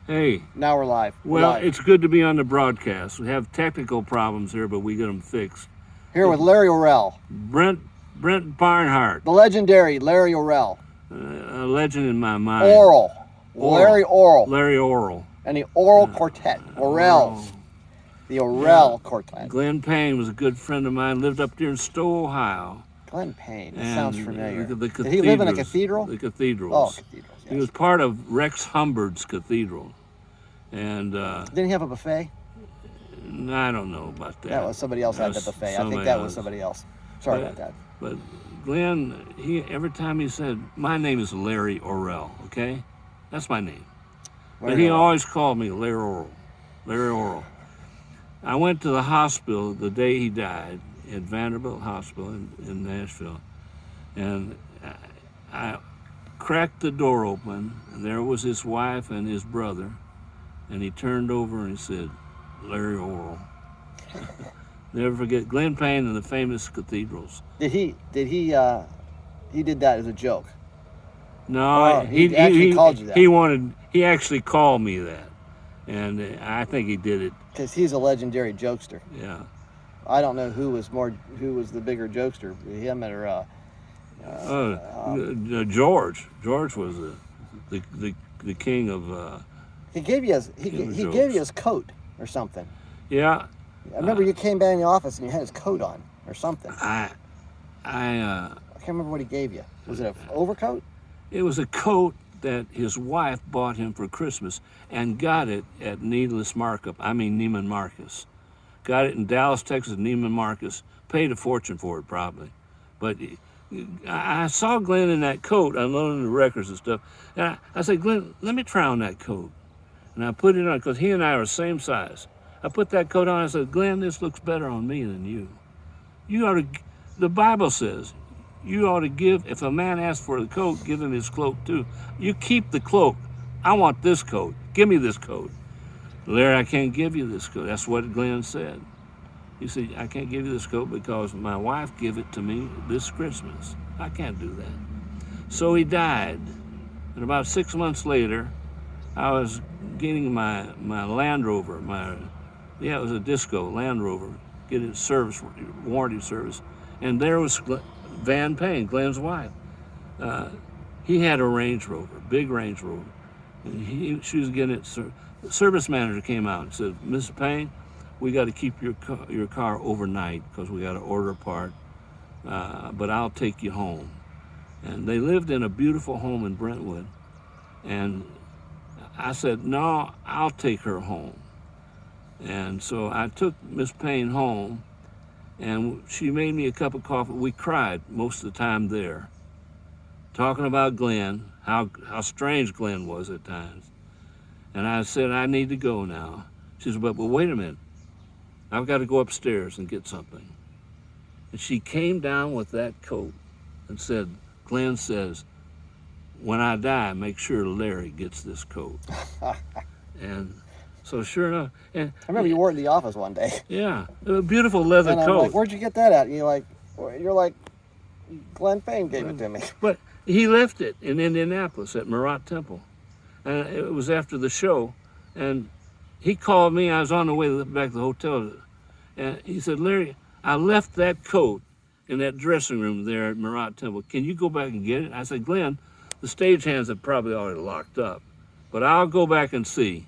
Hey, Now we're live. well, it's good to be on the broadcast. We have technical problems here, but we get them fixed. Here with Larry Orrell, Brent Barnhart, the legendary Larry Orrell. a legend in my mind. Orrell. Larry Orrell. Larry Orrell. And the Orrell Quartet. Orrells. The Orrell Quartet. Glenn Payne was a good friend of mine, lived up there in Stowe, Ohio. Glenn Payne, that sounds familiar. The Did he live in a cathedral? The cathedrals. Oh, cathedrals, yes. He was part of Rex Humbard's cathedral. And didn't he have a buffet? I don't know about that. That was somebody else had the buffet. I think that was somebody else. Sorry about that. But Glenn, every time he said, "My name is Larry Orrell," okay? That's my name. But he always called me Larry Orrell. Larry Orrell. I went to the hospital the day he died at Vanderbilt Hospital in Nashville, and I cracked the door open, and there was his wife and his brother, and he turned over and he said, "Larry Orrell." Never forget Glenn Payne and the famous cathedrals. He did that as a joke? No, he actually called you that. He actually called me that, and I think he did it because he's a legendary jokester. Yeah. I don't know who was the bigger jokester, him or George. George was the king of. He gave you his coat or something. Yeah. I remember you came back in the office and you had his coat on or something. I can't remember what he gave you. Was it an overcoat? It was a coat that his wife bought him for Christmas and got it at Neiman Marcus. Got it in Dallas, Texas, Neiman Marcus. Paid a fortune for it probably. But I saw Glenn in that coat unloading the records and stuff. And I said, "Glenn, let me try on that coat." And I put it on because he and I are the same size. I put that coat on. I said, "Glenn, this looks better on me than you. You ought to." The Bible says you ought to give. If a man asks for the coat, give him his cloak too. You keep the cloak. I want this coat. Give me this coat. "Larry, I can't give you this coat." That's what Glenn said. He said, "I can't give you this coat because my wife gave it to me this Christmas. I can't do that." So he died. And about 6 months later, I was getting my Land Rover, it was a Disco Land Rover, getting service, warranty service. And there was Van Payne, Glenn's wife. He had a Range Rover, big Range Rover. And she was getting it. The service manager came out and said, "Mr. Payne, we got to keep your car overnight because we got to order a part, but I'll take you home." And they lived in a beautiful home in Brentwood. And I said, "No, I'll take her home." And so I took Miss Payne home, and she made me a cup of coffee. We cried most of the time there, talking about Glenn, how strange Glenn was at times. And I said, "I need to go now." She said, but wait a minute. I've got to go upstairs and get something." And she came down with that coat and said, "Glenn says, when I die, make sure Larry gets this coat." And so sure enough. And I remember you wore it in the office one day. Yeah, a beautiful leather and I'm coat. like, "Where'd you get that at?" And you're like, "Glenn Payne gave it to me." But he left it in Indianapolis at Murat Temple. And it was after the show. And he called me. I was on the way back to the hotel. And he said, "Larry, I left that coat in that dressing room there at Murat Temple. Can you go back and get it?" I said, "Glenn, the stagehands have probably already locked up, but I'll go back and see."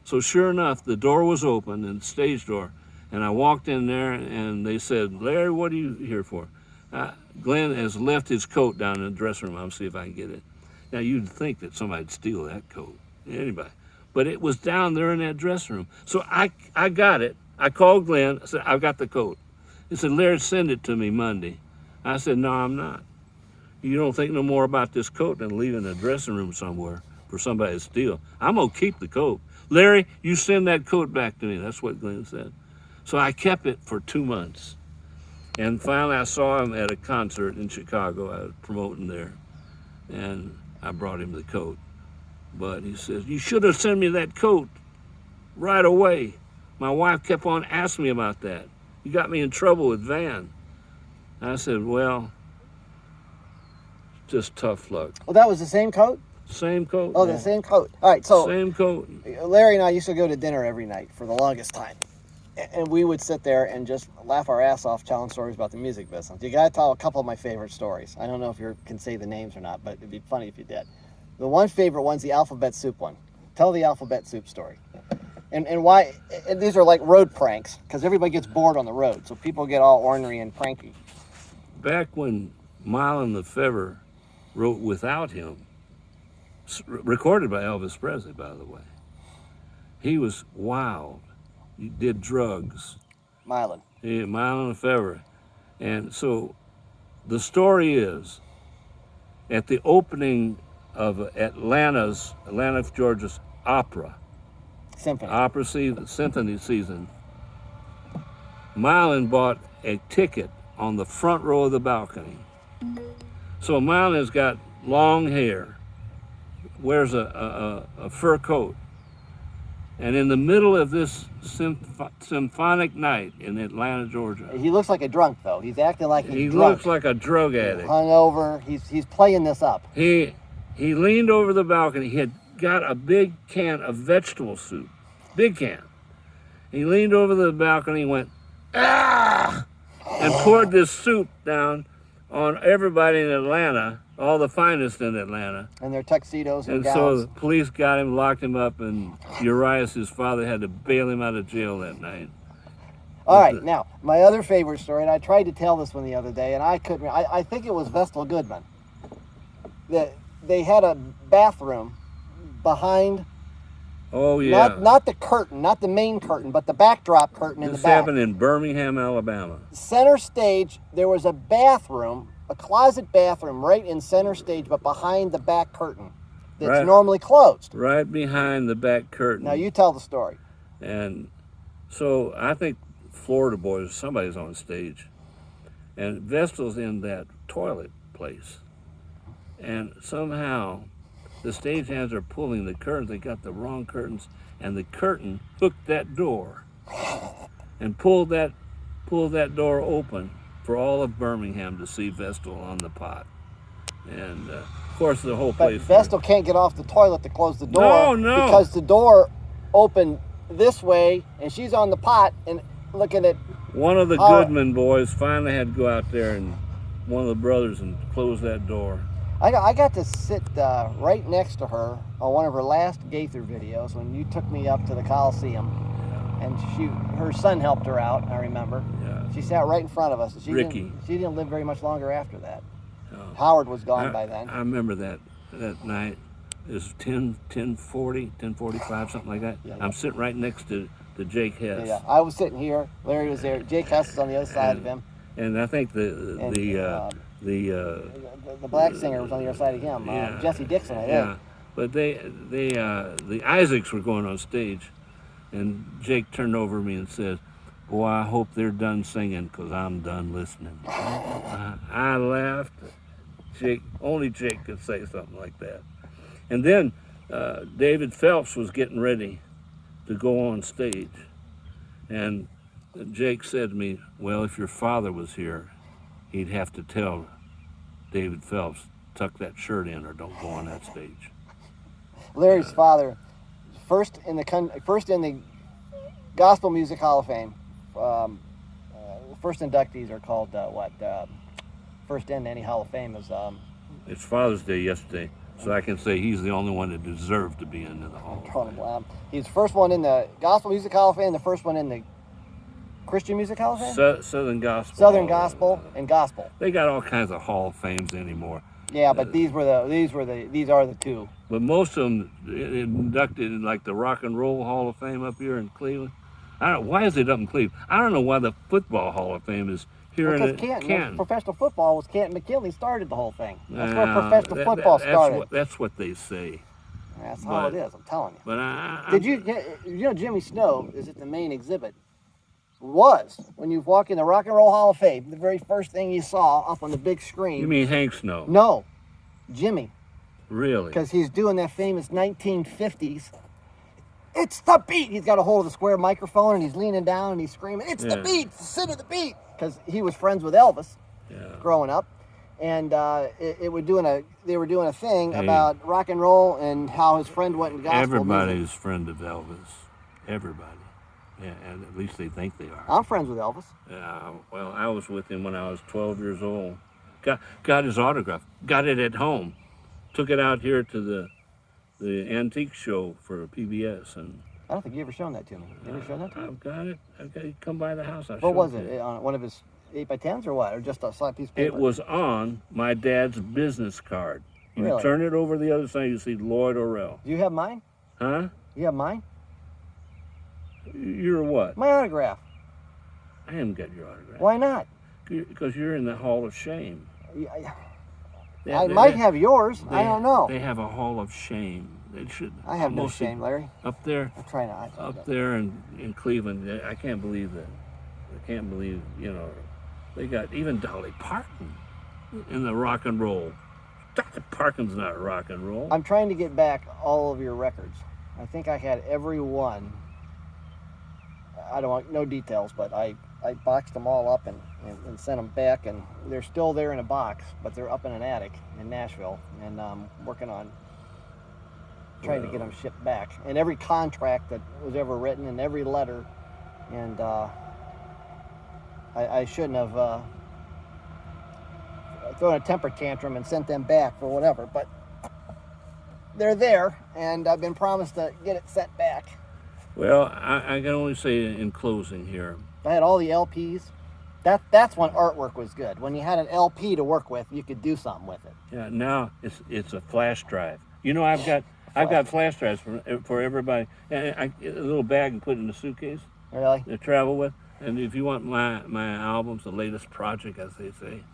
So sure enough, the door was open, the stage door, and I walked in there, and they said, "Larry, what are you here for?" Glenn has left his coat down in the dressing room. I'll see if I can get it. Now, you'd think that somebody'd steal that coat, anybody. But it was down there in that dressing room. So I got it. I called Glenn. I said, "I've got the coat." He said, "Larry, send it to me Monday." I said, "No, I'm not. You don't think no more about this coat than leaving a dressing room somewhere for somebody to steal. I'm going to keep the coat. Larry, you send that coat back to me." That's what Glenn said. So I kept it for 2 months. And finally I saw him at a concert in Chicago. I was promoting there. And I brought him the coat. But he says, "You should have sent me that coat right away. My wife kept on asking me about that. You got me in trouble with Van." I said, "Well, just tough luck." Well, that was the same coat? Same coat. Oh, yeah. the same coat. All right, so Same coat. Larry and I used to go to dinner every night for the longest time. And we would sit there and just laugh our ass off telling stories about the music business. You got to tell a couple of my favorite stories. I don't know if you can say the names or not, but it'd be funny if you did. The one favorite one's the alphabet soup one. Tell the alphabet soup story. And why, and these are like road pranks, because everybody gets bored on the road, so people get all ornery and cranky. Back when Mylon Lefevre wrote Without Him, recorded by Elvis Presley, by the way, he was wild. He did drugs. Mylon. Yeah, Mylon Lefevre. And so the story is, at the opening of Atlanta, Georgia's symphony season, Mylon bought a ticket on the front row of the balcony. So Mylon's got long hair, wears a fur coat, and in the middle of this symphonic night in Atlanta, Georgia, He looks like a drunk, though. He's acting like he's he drunk. looks like a drug addict. Hungover. He's playing this up. He leaned over the balcony. He had got a big can of vegetable soup, big can. He leaned over the balcony and went, ah, and poured this soup down on everybody in Atlanta, all the finest in Atlanta. And their tuxedos and And gowns. so the police got him, locked him up, and Urias, his father, had to bail him out of jail that night. All right, now, my other favorite story, and I tried to tell this one the other day, and I couldn't, I think it was Vestal Goodman. They had a bathroom behind, Oh, yeah. not the curtain, not the main curtain, but the backdrop curtain in the This back. happened in Birmingham, Alabama. Center stage, there was a bathroom, a closet bathroom right in center stage, but behind the back curtain that's Right. normally closed. Right behind the back curtain. Now, you tell the story. And so I think Florida Boys, somebody's on stage, and Vestal's in that toilet place. And somehow the stagehands are pulling the curtains. They got the wrong curtains, and the curtain hooked that door and pulled that door open for all of Birmingham to see Vestal on the pot. And of course, the whole But place. Vestal can't get off the toilet to close the door. No. Because the door opened this way, and she's on the pot and looking at. One of the Oh. Goodman boys finally had to go out there, and one of the brothers, and close that door. I got to sit right next to her on one of her last Gaither videos when you took me up to the Coliseum, and her son helped her out. I remember. Yeah. She sat right in front of us. Ricky. She didn't live very much longer after that. Oh. Howard was gone by then. I remember that night. It was 10:45, something like that. Yeah. I'm sitting right next to Jake Hess. Yeah, I was sitting here. Larry was there. Jake Hess is on the other side of him. And I think the black singer was on the other side of him. Yeah. Jesse Dixon, I think. yeah, but the Isaacs were going on stage, and Jake turned over to me and said, "Boy, I hope they're done singing, 'cause I'm done listening." I laughed. Only Jake could say something like that. And then David Phelps was getting ready to go on stage, and Jake said to me, "Well, if your father was here, he'd have to tell David Phelps, tuck that shirt in or don't go on that stage." Larry's father, first in the Gospel Music Hall of Fame. First inductees are called first in any Hall of Fame is. It's Father's Day yesterday, so I can say he's the only one that deserved to be in the Hall of Fame. He's the first one in the Gospel Music Hall of Fame, the first one in the Christian Music Hall of Fame? Southern Gospel. Southern Gospel and Gospel. They got all kinds of Hall of Fames anymore. Yeah, but these are the two. But most of them inducted in like the Rock and Roll Hall of Fame up here in Cleveland. I don't know, why is it up in Cleveland? I don't know why the Football Hall of Fame is here in Canton. Professional football was Canton McKinley started the whole thing. That's where professional football started. That's what they say. That's how it is, I'm telling you. But you know Jimmy Snow is at the main exhibit? Was when you walk in the Rock and Roll Hall of Fame, the very first thing you saw up on the big screen. You mean Hank Snow? No, Jimmy. Really? Because he's doing that famous 1950s. It's the beat. He's got a hold of the square microphone and he's leaning down and he's screaming, "It's the beat! It's the sin of the beat!" Because he was friends with Elvis growing up. and they were doing a thing Hey. about rock and roll and how his friend went in gospel Everybody's music. friend of Elvis. Everybody. Yeah, and at least they think they are. I'm friends with Elvis. Well, I was with him when I was 12 years old. Got his autograph. Got it at home. Took it out here to the antique show for PBS, and I don't think you ever shown that to me. You ever shown that to me? I've got it. Come by the house. What was it? On one of his 8x10s or what? Or just a slide piece of paper? It was on my dad's business card. You Really? turn it over the other side, you see Lloyd Orrell. Do you have mine? Huh? You have mine? You're what? My autograph. I haven't got your autograph. Why not? Because you're in the Hall of Shame. I might have yours. I don't know. They have a Hall of Shame. They should. I have no shame, Larry. Up there. I'm trying not. Up there in Cleveland, I can't believe that. I can't believe, they got even Dolly Parton in the rock and roll. Dolly Parton's not rock and roll. I'm trying to get back all of your records. I think I had every one. I don't want no details, but I boxed them all up and sent them back, and they're still there in a box, but they're up in an attic in Nashville, and I'm working on trying to get them shipped back. And every contract that was ever written and every letter, and I shouldn't have thrown a temper tantrum and sent them back for whatever, but they're there, and I've been promised to get it sent back. Well, I can only say in closing here. I had all the LPs. That's when artwork was good. When you had an LP to work with, you could do something with it. Yeah, now it's a flash drive. I've got flash drives for everybody. A little bag and put it in a suitcase. Really? To travel with. And if you want my albums, the latest project, as they say,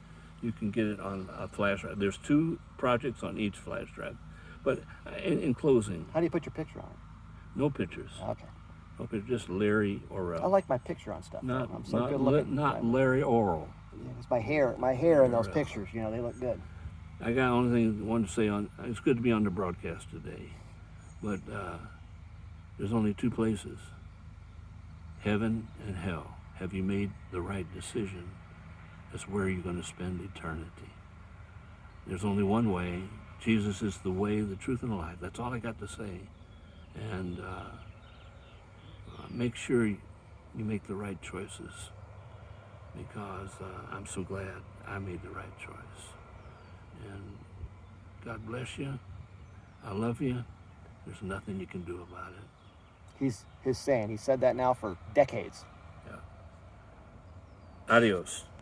you can get it on a flash drive. There's 2 projects on each flash drive. But in closing, How do you put your picture on it? no pictures. Okay. No pictures, just Larry Orrell. I like my picture on stuff. I'm so good looking. Not Larry Orrell. Yeah, it's my hair in those pictures. They look good. I got only thing I wanted to say it's good to be on the broadcast today, but there's only 2 places, heaven and hell. Have you made the right decision? That's where you're going to spend eternity. There's only one way. Jesus is the way, the truth, and the life. That's all I got to say. And make sure you make the right choices, because I'm so glad I made the right choice. And God bless you. I love you. There's nothing you can do about it. He's saying. He said that now for decades. Yeah. Adios.